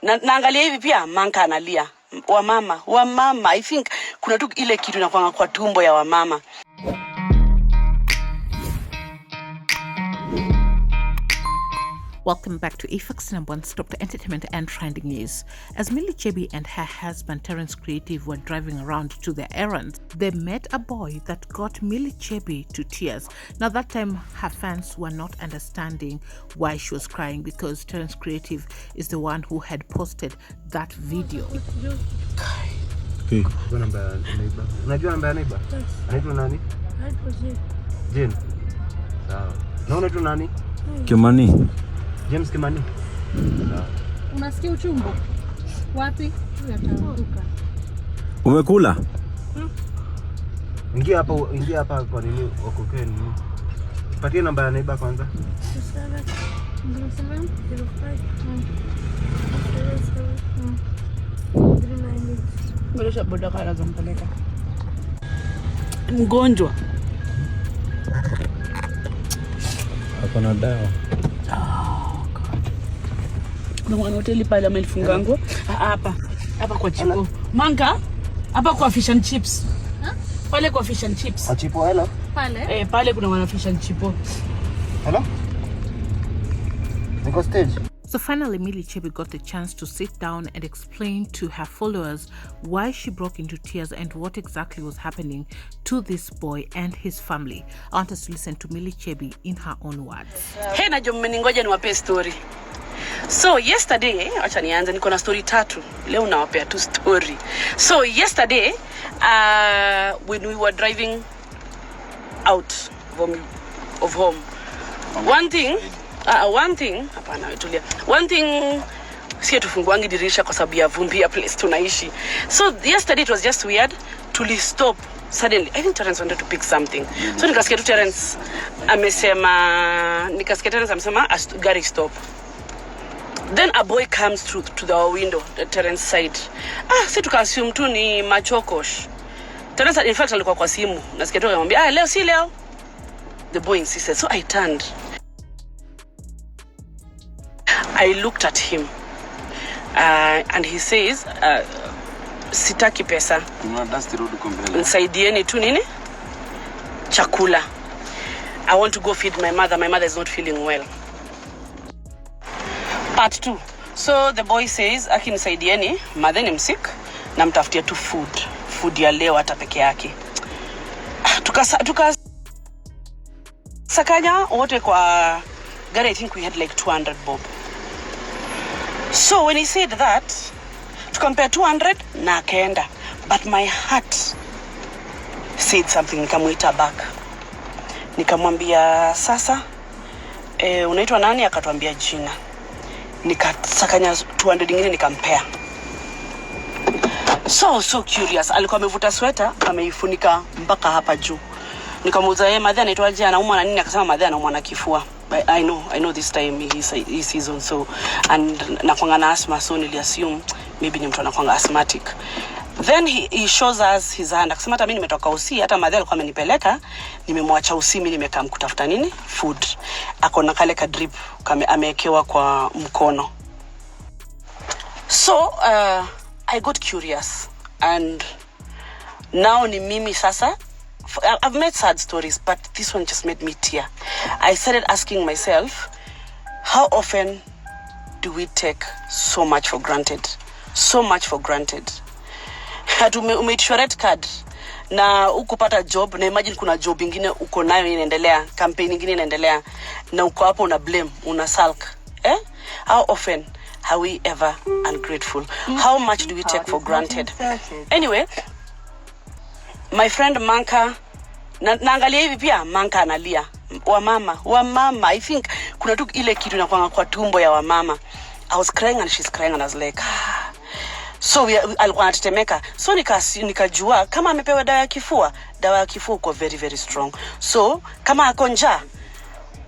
naangalia hivi pia Manka analia. Wamama I think kuna tu ile kitu inakuwa kwa tumbo ya wamama. Welcome back to Efox number one stop to entertainment and trending news. As Millie Chebby and her husband Terence Creative were driving around to their errands, they met a boy that got Millie Chebby to tears. Now that time her fans were not understanding why she was crying because Terence Creative is the one who had posted that video. Okay. Unajua namba ya neighbor? Anaitwa nani? Jen. Sawa. Na unaitwa nani? Kimani. James Kimani. Unasikia uchungu? Wapi? Yataanguka. Umekula? Ingia hapa kwa nini wakokee nini? Patie namba ya neighbor kwanza. 0705. Ngoja boda kala zampeleka. Mgonjwa. Hakuna dawa. Mwana hoteli pale amelifunga nguo. Hapa kwa chipo. Manka, hapa kwa fish and chips. Pale kwa fish and chips. Kwa chipo hello? Pale? Pale kuna wana fish and chipo. Hello? Niko stage. So finally, Millie Chebby got the chance to sit down and explain to her followers why she broke into tears and what exactly was happening to this boy and his family. I want us to listen to Millie Chebby in her own words. Hey, najua mmeningoja niwape story. So yesterday, acha nianze, niko na story tatu. Leo nawapea tu story. So yesterday, when we were driving out of home, one thing hapana tulia. One thing si tufunguangi dirisha kwa sababu ya vumbi ya place tunaishi. So yesterday it was just weird. Tuli stop suddenly. I think Terence wanted to pick something. So nikasikia tu Terence amesema gari stop. Then a boy comes through to the window, the Terence side. Si tuka-assume tu ni machokosh. Terence in fact alikuwa kwa simu. Nasikia tu anamwambia, leo si leo. The boy insisted. So I turned. I looked at him. And he says, sitaki pesa. Nsaidieni tu nini? Chakula. I want to go feed my mother. My mother is not feeling well. Part 2. So the boy says, akinisaidieni, mother ni msick, na mtafutia tu food ya leo hata peke yake. Tuka sakanya wote kwa gari. I think we had like 200 bob. So when he said that, tukampea 200 na akaenda. But my heart said something. Nikamuita back. Nikamwambia sasa, unaitwa nani? Akatuambia jina. Nikasakanya 200 nyingine nikampea. So curious. Alikuwa amevuta sweater, ameifunika mpaka hapa juu. Nikamuuliza yeye madhe anaitwaje, anaumwa na nini? Akasema madhe anaumwa na kifua. I know this time he season so and nakwanga na asthma, so nili assume maybe ni mtu anakwanga asthmatic. Then he shows us his hand. Akasema hata mimi nimetoka usi, hata madhe alikuwa amenipeleka, nimemwacha usi, mimi nimekaa kutafuta nini? Food. Akona kale ka drip amewekewa kwa mkono. So I got curious and now ni mimi sasa. I've made sad stories, but this one just made me tear. I started asking myself, how often do we take so much for granted? So much for granted. Umeitishwa red card na ukupata job, na imagine kuna job ingine uko nayo inaendelea, campaign ingine inaendelea, na uko hapo una blame, una sulk. How often are we ever ungrateful? How much do we take for granted? Anyway, my friend Manka, naangalia hivi pia Manka analia. Wamama I think kuna tu ile kitu inakuwa kwa tumbo ya wamama. I was crying and she's crying and I was like so alikuwa anatetemeka. So nikajua kama amepewa dawa ya kifua uko very very strong. So kama ako njaa,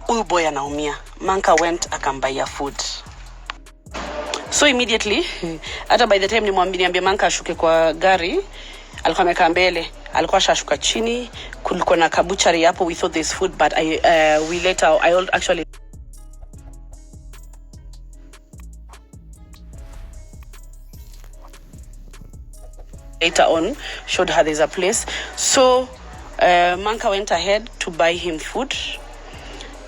huyu boy anaumia. Manka went akambaya food. So immediately hata by the time niambia Manka ashuke kwa gari, alikuwa amekaa mbele, alikuwa shashuka chini. Kulikuwa na kabuchari hapo. We thought there's food, but I actually later on showed her there's a place. So Manka went ahead to buy him food,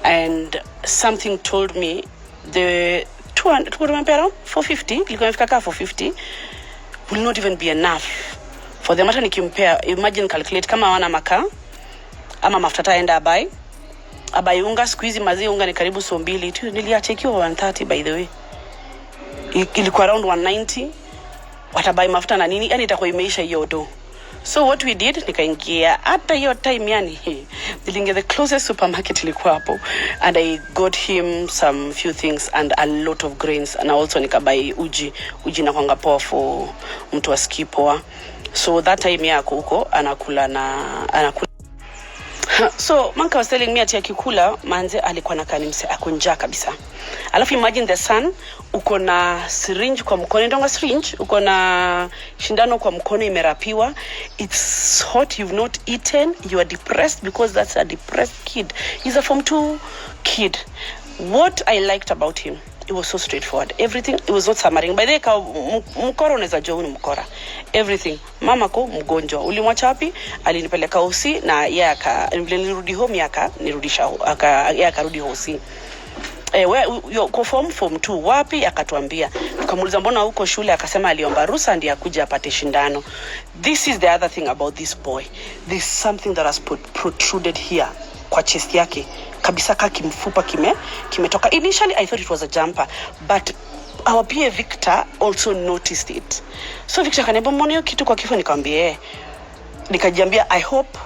and something told me the 200, around 450, 450 will not even be enough for them. Hata nikimpea, imagine calculate kama wana makaa ama mafuta taenda abai unga, squeeze mazi unga ni karibu so mbili tu, niliachekiwa 130 by the way, ilikuwa around 190, watabai mafuta na nini, yani itakuwa imeisha hiyo do. So what we did, nikaingia hata hiyo time, yani nilingia the closest supermarket ilikuwa hapo, and I got him some few things and a lot of grains, and also nikabai uji na kwanga poa for mtu asikipoa. So that time yako huko anakula. So Manka was telling me ati akikula manze alikuwa na kanimse akunja kabisa. Alafu imagine the son, uko na syringe kwa mkono, ndonga syringe, uko na shindano kwa mkono imerapiwa. It's hot, you've not eaten, you are depressed because that's a depressed kid. He's a Form 2 kid. What I liked about him, it was so straightforward. Everything, it was not summering. By the way, mkora unaweza jua ni mkora. Everything. Mama ko mgonjwa. Ulimwacha wapi? Alinipeleka hosi na yeye nilirudi home nirudisha yeye akarudi hosi. Kwa form 2 wapi? Akatuambia. Tukamuuliza mbona huko shule, akasema aliomba ruhusa ndiye akuje apate shindano. This is the other thing about this boy. There's something that has protruded here kwa chest yake. Kabisa kimfupa kimetoka. Initially I thought it was a jumper, but our PA Victor also noticed it. So Victor kaniambia mbona hiyo kitu kwa kifo, nikamwambia nikajiambia I hope.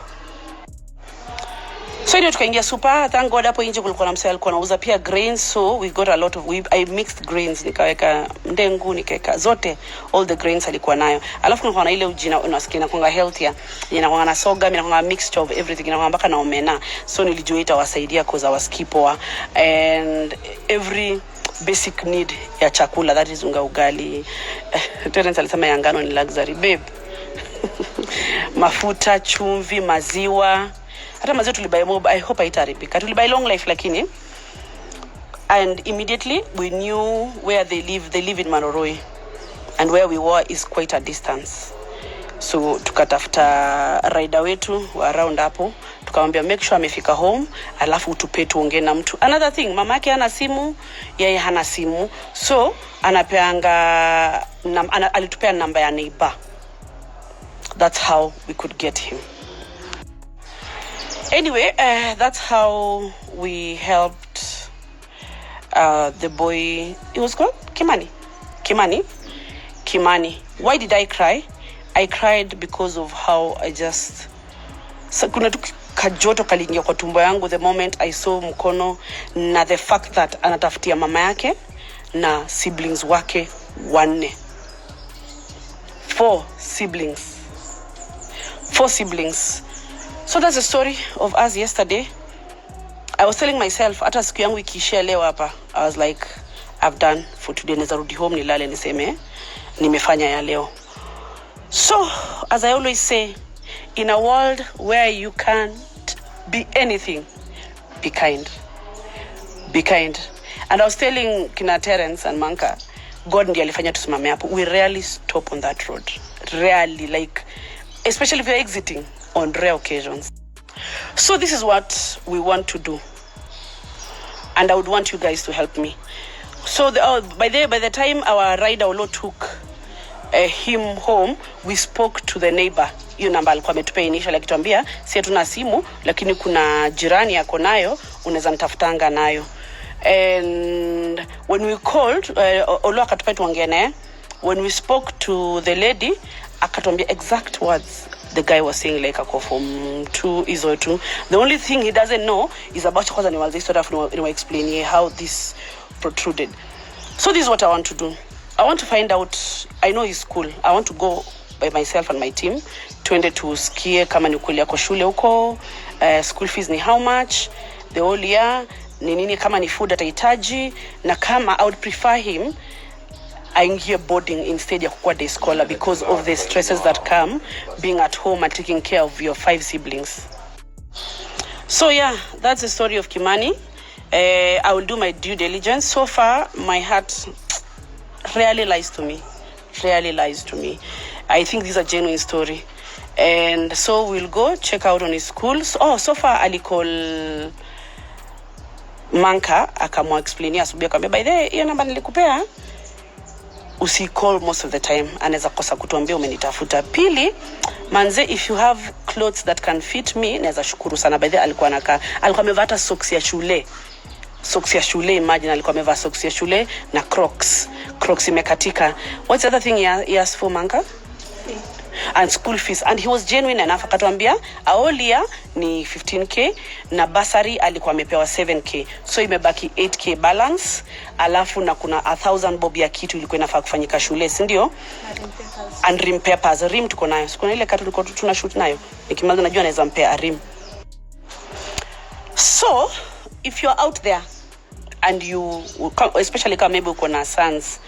So ndio tukaingia super, thank God hapo nje kulikuwa na msee alikuwa anauza pia grains, so we got a lot of I mixed grains, nikaweka ndengu, nikaweka zote, all the grains alikuwa nayo. Alafu kulikuwa na ile uji na unasikia kwanga healthier, inakuwa na soga, inakuwa mixture of everything, inakuwa mpaka na omena. So nilijua itawasaidia cause I was kipoa, and every basic need ya chakula, that is unga, ugali. Terence alisema ya ngano ni luxury babe. Mafuta, chumvi, maziwa. Hata maziwa tulibai mob, I hope haitaribika. Tulibai long life lakini. And immediately we knew where they live. They live in Maroroi. And where we were is quite a distance. So tukatafuta rider wetu around hapo. Tukamwambia make sure amefika home, alafu utupe tuongee na mtu. Another thing, mamake hana simu, yeye hana simu. So alitupea namba ya neighbor. That's how we could get him. Anyway, that's how we helped the boy. It was called Kimani. Why did I cry? I cried because of how kuna tu kajoto kalingia kwa tumbo yangu the moment I saw mkono, na the fact that anatafutia mama yake na siblings wake 4 siblings. So that's the story of us yesterday. I was telling myself, hata siku yangu ikiishia leo hapa, I was like, I've done for today. Neza rudi home nilale niseme nimefanya ya leo. So, as I always say, in a world where you can't be anything, be kind. Be kind. And I was telling kina Terence and Manka, God ndiye alifanya tusimame hapo. We rarely stop on that road. Rarely, like, especially if you're exiting on rare occasions. So this is what we want to do. And I would want you guys to help me. So by the time our rider Olo took him home, we spoke to the neighbor. Hiyo namba alikuwa ametupea initially akituambia si hatuna simu lakini kuna jirani yako nayo, unaweza nitafutanga nayo. And when we called, Olo akatupea tuongee naye. When we spoke to the lady, akatuambia exact words the guy was saying, like ako Form 2 iso 2. The only thing he doesn't know is about kwanza niwaze history afu ni explain how this protruded. So this is what I want to do. I want to find out, I know his school. I want to go by myself and my team. Tuende tusikie kama ni kweli yako shule huko, school fees ni how much, the whole year, ni nini kama ni food atahitaji, na kama I would prefer him aingie boarding instead ya kukua day scholar because of the stresses that come being at home and taking care of your 5 siblings. So yeah, that's the story of Kimani. I will do my due diligence. So far, my heart really lies to me. I think these are genuine story. And so we'll go check out on his schools. Oh, so far alicall Manka akamwa-explainia asubuhi akamwambia, by the way, hiyo namba nilikupea usicall most of the time, anaweza kosa kutuambia umenitafuta. Pili, manze, if you have clothes that can fit me, naweza shukuru sana. By the way, alikuwa amevaa hata socks ya shule, imagine alikuwa amevaa socks ya shule na Crocs imekatika. What's the other thing he asked for, Manka? And school fees, and he was genuine enough akatuambia aolia ni 15k na basari alikuwa amepewa 7k, so imebaki 8k balance, alafu na kuna 1000 bob ya kitu ilikuwa inafaa kufanyika shule, si ndio? And rim papers, rim tuko nayo, kuna ile katu tulikuwa tuna shoot nayo, nikimaliza najua naweza mpea rim. So if you're out there and you, especially kama maybe uko na sons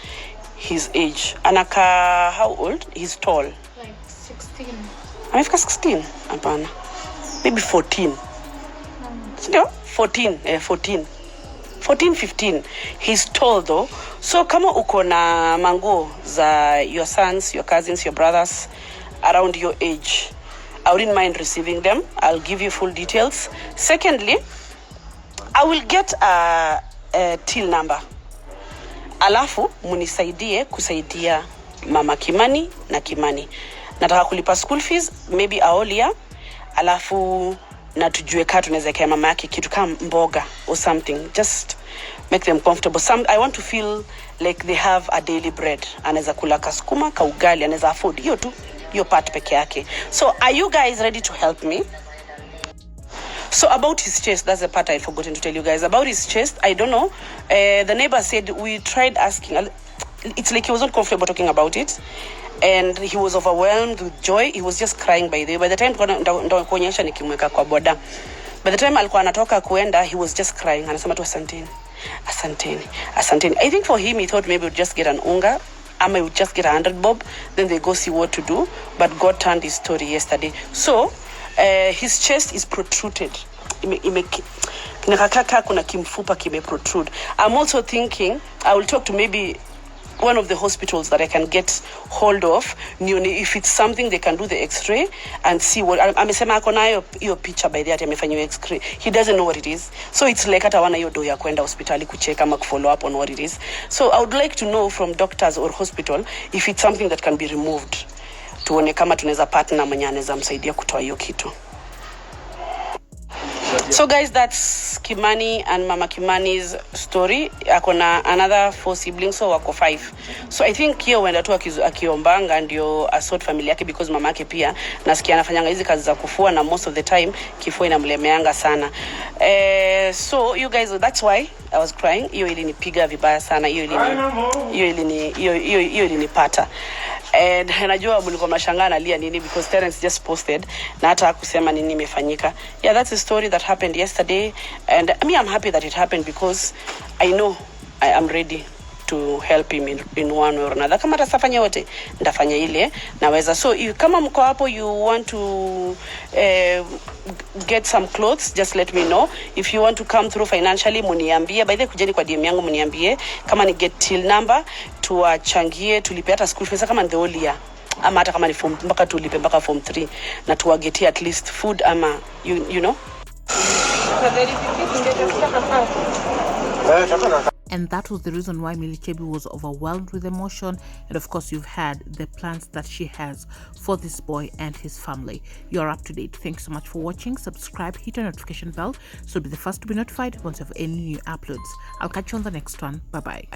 his age, anaka how old? He's tall. Like 16. Amefika 16? Hapana. Maybe 14. Sindio? 14, 15. He's tall though. So kama uko na mango za your sons, your cousins, your brothers around your age, I wouldn't mind receiving them. I'll give you full details. Secondly, I will get a till number. Alafu munisaidie kusaidia mama Kimani na Kimani. Nataka kulipa school fees, maybe aolia. Alafu na tujue kaa tunaweza kaya mama yake kitu kama mboga or something. Just make them comfortable. I want to feel like they have a daily bread. Anaweza kula kasukuma, kaugali, anaweza afford hiyo tu, hiyo part peke yake. So are you guys ready to help me? So about his chest, that's the part I forgotten to tell you guys. About his chest, I don't know. The neighbor said we tried asking. It's like he was not comfortable talking about it. And he was overwhelmed with joy. He was just crying by the way. By the time kuonyesha nikimweka kwa boda. By the time alikuwa anatoka kuenda, he was just crying. Anasema tu asanteni. I think for him, he thought maybe we'd just get an unga. Ama he would just get 100 bob. Then they go see what to do. But God turned his story yesterday. So, his chest is protruded. Kuna kimfupa kime protrude. I'm also thinking I will talk to maybe one of the hospitals that I can get hold of, if it's something they can do the x-ray and see what. Amesema ako na hiyo picture by the amefanywa x-ray. He doesn't know what it is. So it's like hata wana hiyo do ya kwenda hospitali kucheck ama follow up on what it is. So I would like to know from doctors or hospital if it's something that can be removed. Tuone kama tunaweza partner mwenye anaweza msaidia kutoa hiyo kitu. So guys, that's Kimani and Mama Kimani's story. Akona another 4 siblings, so wako 5. So I think here when tu akiombanga ndio asort family yake, because mama yake pia nasikia anafanyanga hizi kazi za kufua na most of the time kifua inamlemeanga sana. So you guys, that's why I was crying. Hiyo ilinipiga vibaya sana. Hiyo ilinipata. And najua mlikuwa mnashangaa nalia nini because Terence just posted na hata kusema nini imefanyika. Yeah, that's a story that happened yesterday, and I'm happy that it happened because I know I am ready to help him in one way or another. Kama atafanya yote nitafanya ile naweza. So kama mko hapo, you want to get some clothes, just let me know. If you want to come through financially, muniambie. By the way, kujeni kwa DM yangu muniambie kama ni get till number, tuwachangie, tulipe hata school fees kama ndio lia, ama hata kama ni form mpaka tulipe mpaka form 3 na tuwagetie at least food ama you know. And that was the reason why Millie Chebby was overwhelmed with emotion. And of course, you've had the plans that she has for this boy and his family. You're up to date. Thanks so much for watching. Subscribe, hit the notification bell so be the first to be notified once you have any new uploads. I'll catch you on the next one. Bye-bye.